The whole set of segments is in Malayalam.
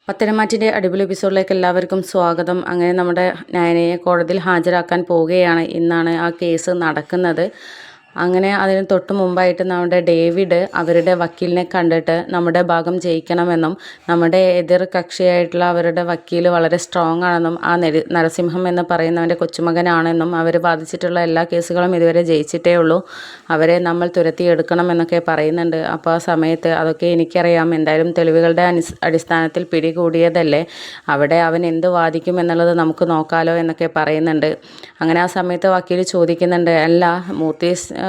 പത്തനംതിട്ടയിലെ അടിപൊളി എപ്പിസോഡിലേക്ക് എല്ലാവർക്കും സ്വാഗതം. അങ്ങനെ നമ്മുടെ നയനയെ കോടതിയിൽ ഹാജരാക്കാൻ പോവുകയാണ്. ഇന്നാണ് ആ കേസ് നടക്കുന്നത്. അങ്ങനെ അതിന് തൊട്ട് മുമ്പായിട്ട് നമ്മുടെ ഡേവിഡ് അവരുടെ വക്കീലിനെ കണ്ടിട്ട് നമ്മുടെ ഭാഗം ജയിക്കണമെന്നും നമ്മുടെ എതിർ കക്ഷിയായിട്ടുള്ള അവരുടെ വക്കീൽ വളരെ സ്ട്രോങ് ആണെന്നും ആ നരസിംഹം എന്ന് പറയുന്നവൻ്റെ കൊച്ചുമകനാണെന്നും അവർ വാദിച്ചിട്ടുള്ള എല്ലാ കേസുകളും ഇതുവരെ ജയിച്ചിട്ടേ ഉള്ളൂ, അവരെ നമ്മൾ തുരത്തിയെടുക്കണമെന്നൊക്കെ പറയുന്നുണ്ട്. അപ്പോൾ ആ സമയത്ത് അതൊക്കെ എനിക്കറിയാം, എന്തായാലും തെളിവുകളുടെ അടിസ്ഥാനത്തിൽ പിടികൂടിയതല്ലേ, അവിടെ അവൻ എന്ത് വാദിക്കും എന്നുള്ളത് നമുക്ക് നോക്കാലോ എന്നൊക്കെ പറയുന്നുണ്ട്. അങ്ങനെ ആ സമയത്ത് വക്കീൽ ചോദിക്കുന്നുണ്ട്, അല്ല മൂർത്തീസ്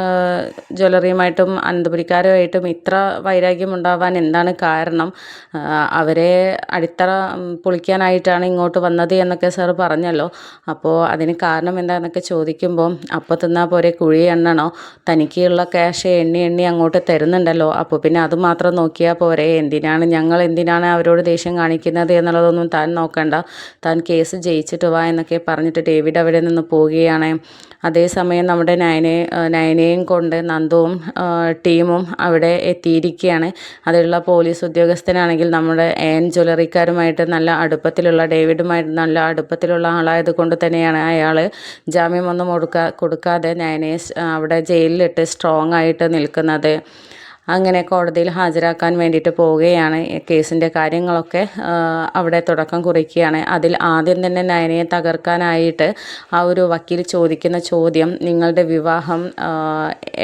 ജ്വല്ലറിയുമായിട്ടും അനന്തപുരിക്കാരുമായിട്ടും ഇത്ര വൈരാഗ്യം ഉണ്ടാവാൻ എന്താണ് കാരണം? അവരെ അടിത്തറ പൊളിക്കാനായിട്ടാണ് ഇങ്ങോട്ട് വന്നത് എന്നൊക്കെ സാർ പറഞ്ഞല്ലോ, അപ്പോൾ അതിന് കാരണം എന്താണെന്നൊക്കെ ചോദിക്കുമ്പോൾ, അപ്പോൾ തിന്നാൽ പോരെ കുഴി എണ്ണണോ, തനിക്കുള്ള ക്യാഷ് എണ്ണി അങ്ങോട്ട് തരുന്നുണ്ടല്ലോ, അപ്പോൾ പിന്നെ അത് മാത്രം നോക്കിയാൽ പോരെ, ഞങ്ങൾ എന്തിനാണ് അവരോട് ദേഷ്യം കാണിക്കുന്നത് എന്നുള്ളതൊന്നും താൻ നോക്കണ്ട, താൻ കേസ് ജയിച്ചിട്ട് വാ എന്നൊക്കെ പറഞ്ഞിട്ട് ഡേവിഡ് അവിടെ നിന്ന് പോവുകയാണ്. അതേസമയം നമ്മുടെ നയനയും കൊണ്ട് നന്ദുവും ടീമും അവിടെ എത്തിയിരിക്കുകയാണ്. അതിലുള്ള പോലീസ് ഉദ്യോഗസ്ഥനാണെങ്കിൽ നമ്മുടെ ജ്വല്ലറിക്കാരുമായിട്ട് നല്ല അടുപ്പത്തിലുള്ള, ഡേവിഡുമായിട്ട് നല്ല അടുപ്പത്തിലുള്ള ആളായത് കൊണ്ട് തന്നെയാണ് അയാൾ ജാമ്യമൊന്നും കൊടുക്കാതെ നയനയെ അവിടെ ജയിലിലിട്ട് സ്ട്രോങ് ആയിട്ട് നിൽക്കുന്നത്. അങ്ങനെ കോടതിയിൽ ഹാജരാക്കാൻ വേണ്ടിയിട്ട് പോവുകയാണ്. കേസിൻ്റെ കാര്യങ്ങളൊക്കെ അവിടെ തുടക്കം കുറിക്കുകയാണ്. അതിൽ ആദ്യം തന്നെ നയനയെ തകർക്കാനായിട്ട് ആ ഒരു വക്കീൽ ചോദിക്കുന്ന ചോദ്യം, നിങ്ങളുടെ വിവാഹം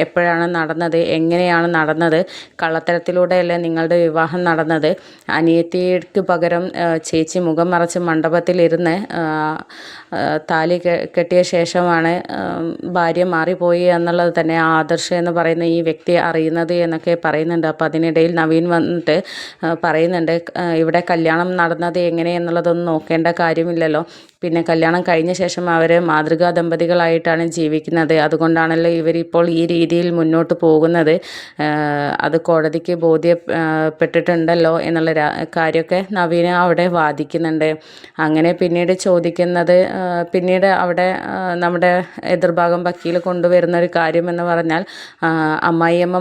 എപ്പോഴാണ് നടന്നത്, എങ്ങനെയാണ് നടന്നത്, കള്ളത്തരത്തിലൂടെയല്ലേ നിങ്ങളുടെ വിവാഹം നടന്നത്, അനിയത്തിക്ക് പകരം ചേച്ചി മുഖം മറച്ച് മണ്ഡപത്തിലിരുന്ന് താലി കെട്ടിയ ശേഷമാണ് ഭാര്യ മാറിപ്പോയി എന്നുള്ളത് തന്നെ ആദർശ് എന്ന് പറയുന്ന ഈ വ്യക്തി അറിയുന്നത് എന്നൊക്കെ പറയുന്നുണ്ട്. അപ്പോൾ അതിനിടയിൽ നവീൻ വന്നിട്ട് പറയുന്നുണ്ട്, ഇവിടെ കല്യാണം നടന്നത് എങ്ങനെയെന്നുള്ളതൊന്നും നോക്കേണ്ട കാര്യമില്ലല്ലോ, പിന്നെ കല്യാണം കഴിഞ്ഞ ശേഷം അവർ മാതൃകാ ദമ്പതികളായിട്ടാണ് ജീവിക്കുന്നത്, അതുകൊണ്ടാണല്ലോ ഇവരിപ്പോൾ ഈ രീതിയിൽ മുന്നോട്ട് പോകുന്നത്, അത് കോടതിക്ക് ബോധ്യപ്പെട്ടിട്ടുണ്ടല്ലോ എന്നുള്ള കാര്യമൊക്കെ നവീന അവിടെ വാദിക്കുന്നുണ്ട്. അങ്ങനെ പിന്നീട് ചോദിക്കുന്നത്, പിന്നീട് അവിടെ നമ്മുടെ എതിർഭാഗം വക്കീൽ കൊണ്ടുവരുന്ന ഒരു കാര്യമെന്ന് പറഞ്ഞാൽ, അമ്മായിയമ്മ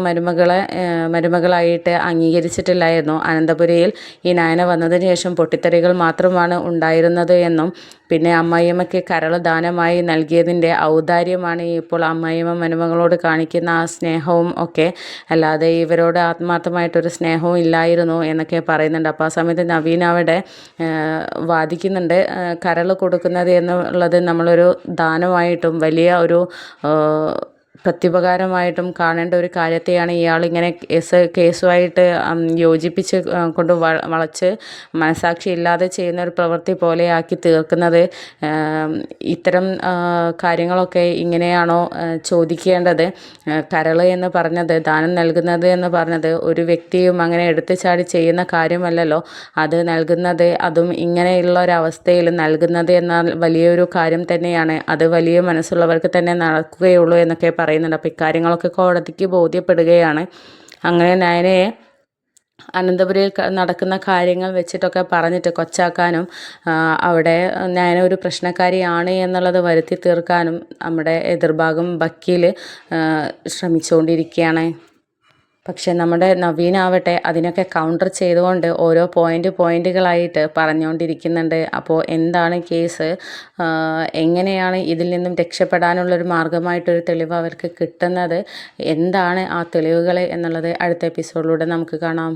മരുമകളായിട്ട് അംഗീകരിച്ചിട്ടില്ലായിരുന്നു, അനന്തപുരിയിൽ ഈ നയന വന്നതിന് ശേഷം പൊട്ടിത്തെറികൾ മാത്രമാണ് ഉണ്ടായിരുന്നത് എന്നും, പിന്നെ അമ്മായിയമ്മയ്ക്ക് കരൾ ദാനമായി നൽകിയതിൻ്റെ ഔദാര്യമാണ് ഇപ്പോൾ അമ്മായിയമ്മ മരുമകളോട് കാണിക്കുന്ന ആ സ്നേഹവും ഒക്കെ, അല്ലാതെ ഇവരോട് ആത്മാർത്ഥമായിട്ടൊരു സ്നേഹവും ഇല്ലായിരുന്നു എന്നൊക്കെ പറയുന്നുണ്ട്. അപ്പോൾ ആ സമയത്ത് നവീൻ അവിടെ വാദിക്കുന്നുണ്ട്, കരൾ കൊടുക്കുന്നത് എന്നുള്ളത് നമ്മളൊരു ദാനമായിട്ടും വലിയ ഒരു പ്രത്യുപകാരമായിട്ടും കാണേണ്ട ഒരു കാര്യത്തെയാണ് ഇയാളിങ്ങനെ കേസുമായിട്ട് യോജിപ്പിച്ച് കൊണ്ട് വളച്ച് മനസാക്ഷി ഇല്ലാതെ ചെയ്യുന്ന ഒരു പ്രവൃത്തി പോലെയാക്കി തീർക്കുന്നത്. ഇത്തരം കാര്യങ്ങളൊക്കെ ഇങ്ങനെയാണോ ചോദിക്കേണ്ടത്? കരൾ എന്ന് പറഞ്ഞത്, ദാനം നൽകുന്നത് എന്ന് പറഞ്ഞത് ഒരു വ്യക്തിയും അങ്ങനെ എടുത്തു ചാടി ചെയ്യുന്ന കാര്യമല്ലല്ലോ, അത് നൽകുന്നത്, അതും ഇങ്ങനെയുള്ള ഒരവസ്ഥയിൽ നൽകുന്നത് എന്നാൽ വലിയൊരു കാര്യം തന്നെയാണ്, അത് വലിയ മനസ്സുള്ളവർക്ക് തന്നെ നടക്കുകയുള്ളൂ എന്നൊക്കെ പറയുന്നുണ്ട്. അപ്പോൾ ഇക്കാര്യങ്ങളൊക്കെ കോടതിക്ക് ബോധ്യപ്പെടുകയാണ്. അങ്ങനെ നയനയെ അനന്തപുരിയിൽ നടക്കുന്ന കാര്യങ്ങൾ വെച്ചിട്ടൊക്കെ പറഞ്ഞിട്ട് കൊച്ചാക്കാനും അവിടെ നയന ഒരു പ്രശ്നക്കാരിയാണ് എന്നുള്ളത് വരുത്തി തീർക്കാനും നമ്മുടെ എതിർഭാഗം വക്കീൽ ശ്രമിച്ചുകൊണ്ടിരിക്കുകയാണ്. പക്ഷെ നമ്മുടെ നവീനാവട്ടെ അതിനൊക്കെ കൗണ്ടർ ചെയ്തുകൊണ്ട് ഓരോ പോയിന്റുകളായിട്ട് പറഞ്ഞുകൊണ്ടിരിക്കുന്നുണ്ട്. അപ്പോൾ എന്താണ് കേസ്, എങ്ങനെയാണ് ഇതിൽ നിന്നും രക്ഷപ്പെടാനുള്ളൊരു മാർഗമായിട്ടൊരു തെളിവ് അവർക്ക് കിട്ടുന്നത്, എന്താണ് ആ തെളിവുകൾ എന്നുള്ളത് അടുത്ത എപ്പിസോഡിലൂടെ നമുക്ക് കാണാം.